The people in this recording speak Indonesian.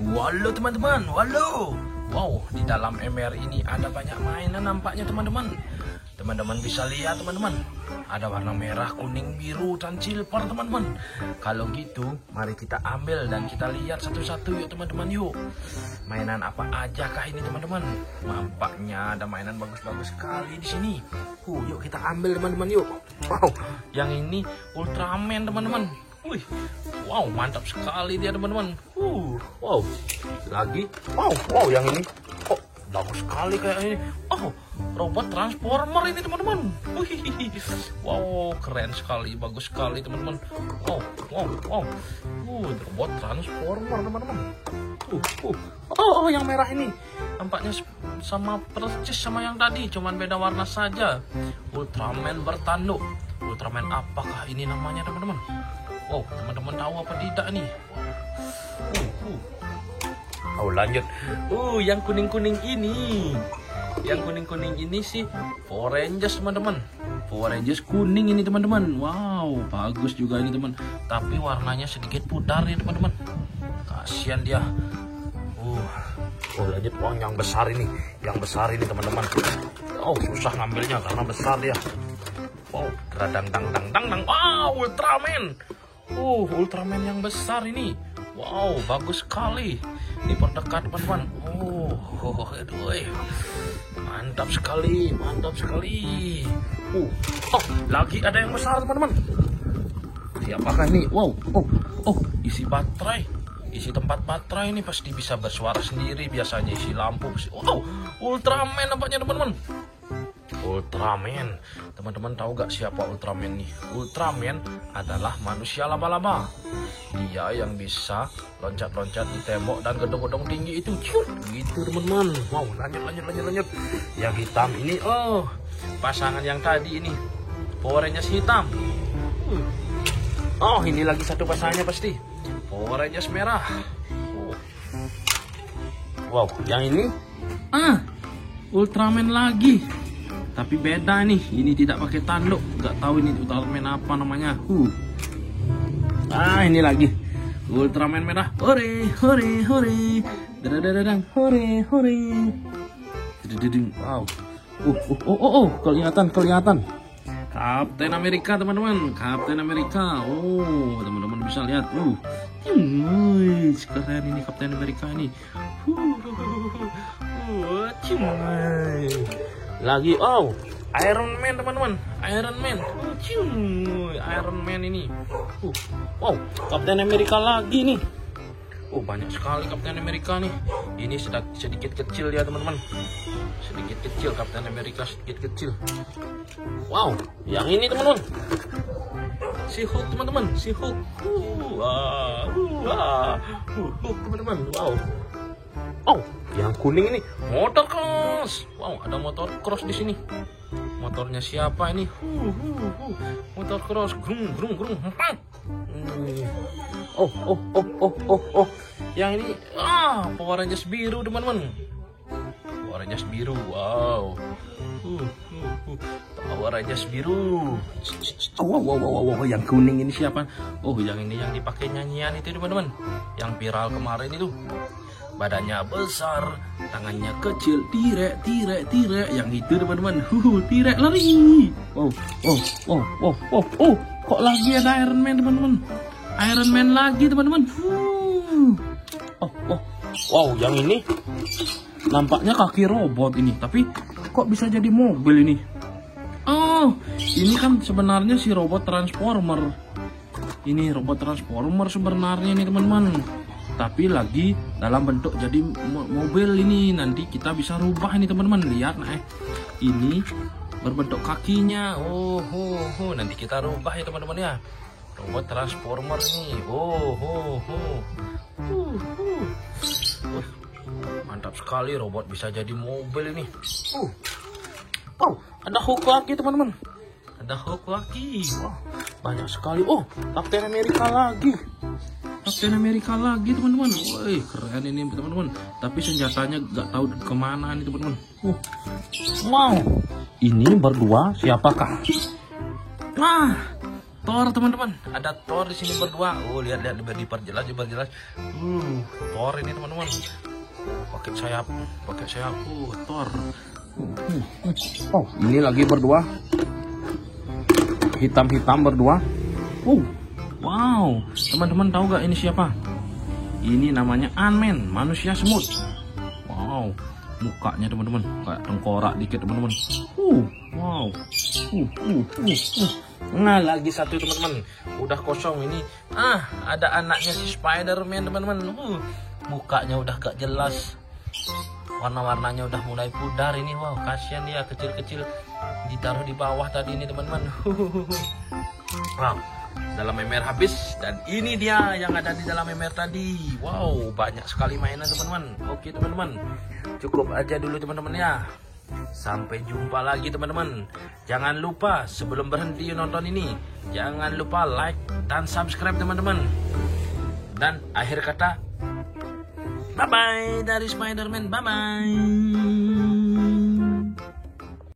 Halo teman-teman, halo. Wow, di dalam MR ini ada banyak mainan nampaknya teman-teman. Teman-teman bisa lihat teman-teman. Ada warna merah, kuning, biru, dan silver teman-teman. Kalau gitu, mari kita ambil dan kita lihat satu-satu yuk teman-teman yuk. Mainan apa aja kah ini teman-teman? Nampaknya ada mainan bagus-bagus sekali di sini. Yuk kita ambil teman-teman yuk. Wow, yang ini Ultraman teman-teman. Wih, wow mantap sekali dia teman-teman. Wow, lagi, wow yang ini, bagus sekali kayak ini. Robot transformer ini teman-teman. Wow keren sekali, bagus sekali teman-teman. Wow, robot transformer teman-teman. Yang merah ini nampaknya sama persis sama yang tadi, cuman beda warna saja. Ultraman bertanduk. Ultraman apakah ini namanya teman-teman? Wow, teman-teman tahu apa tidak nih? Lanjut. Yang kuning-kuning ini. Yang kuning-kuning ini sih Power Rangers teman-teman. Power Rangers kuning ini teman-teman. Wow, bagus juga ini teman. Tapi warnanya sedikit pudar nih teman-teman. Kasihan dia. Lanjut. Yang besar ini. Yang besar ini teman-teman. Susah ngambilnya karena besar dia. Wow, dang. Ultraman. Ultraman yang besar ini. Wow, bagus sekali. Ini perdekat teman-teman. Mantap sekali. Lagi ada yang besar teman-teman. Siapakah ini? Wow, isi baterai. Isi tempat baterai ini pasti bisa bersuara sendiri. Biasanya isi lampu. Ultraman nampaknya teman-teman. Ultraman. Teman-teman tahu gak siapa Ultraman nih? Ultraman adalah manusia laba-laba. Dia yang bisa loncat-loncat di tembok dan gedung-gedung tinggi itu. Gitu teman-teman. Wow, lanjut. Yang hitam ini, pasangan yang tadi ini. Power Rangers hitam. Ini lagi satu pasangannya pasti. Power Rangers merah. Wow, yang ini Ultraman lagi. Tapi beda nih, ini tidak pakai tanduk. Gak tahu ini Ultraman apa namanya. Ini lagi Ultraman merah. Hore. Dadadadadang. Hore. Wow. Kelihatan. Kapten Amerika teman-teman. Kapten Amerika. Teman-teman bisa lihat. Keren ini Kapten Amerika ini. Lagi Iron Man teman-teman. Iron Man ini. Wow, Kapten Amerika lagi nih. Banyak sekali Kapten Amerika nih. Ini sedikit kecil ya teman-teman. Sedikit kecil Kapten Amerika, sedikit kecil. Wow, yang ini teman-teman. Si Hulk teman-teman, si Hulk. Hulk teman-teman. Wow. Yang kuning ini motor cross. Wow, ada motor cross di sini. Motornya siapa ini? Motor cross. Grung. Yang ini Power Rangers biru teman-teman. Power Rangers biru. Wow. Power Rangers biru. Wow. Yang kuning ini siapa? Yang ini yang dipakai nyanyian itu teman-teman. Yang viral kemarin itu. Badannya besar, tangannya kecil, tirek, yang itu teman-teman. Tirek lari. Wow. Kok lagi ada Iron Man teman-teman? Iron Man lagi teman-teman. Wow, yang ini nampaknya kaki robot ini, tapi kok bisa jadi mobil ini? Ini kan sebenarnya si robot transformer. Ini robot transformer sebenarnya nih teman-teman. Tapi lagi dalam bentuk jadi mobil ini. Nanti kita bisa rubah ini teman-teman. Lihat ini berbentuk kakinya. Nanti kita rubah ya teman-teman ya. Robot transformer nih. Mantap sekali, robot bisa jadi mobil ini. Ada Hulk lagi teman-teman. Ada Hulk lagi. Banyak sekali. Kapten Amerika lagi. Kapten Amerika lagi teman-teman. Keren ini teman-teman. Tapi senjatanya gak tahu kemana nih teman-teman. Wow. Ini berdua siapakah? Thor teman-teman. Ada Thor di sini berdua. Oh, lihat diperjelas. Thor ini teman-teman. Pakai sayap. Thor. Oh, ini lagi berdua. Hitam-hitam berdua. Wow, teman-teman tahu gak ini siapa? Ini namanya Ant-Man, manusia semut. Wow, mukanya teman-teman kayak tengkorak dikit teman-teman. Wow. Nah, lagi satu teman-teman. Udah kosong ini. Ada anaknya si Spider-Man teman-teman. Mukanya udah gak jelas. Warna-warnanya udah mulai pudar ini. Wow, kasihan dia kecil-kecil. Ditaruh di bawah tadi ini teman-teman. Wow, dalam ember habis. Dan ini dia yang ada di dalam ember tadi. Wow, banyak sekali mainan teman-teman. Oke teman-teman, cukup aja dulu teman-teman ya. Sampai jumpa lagi teman-teman. Jangan lupa sebelum berhenti nonton ini, jangan lupa like dan subscribe teman-teman. Dan akhir kata, bye-bye dari Spider-Man. Bye-bye.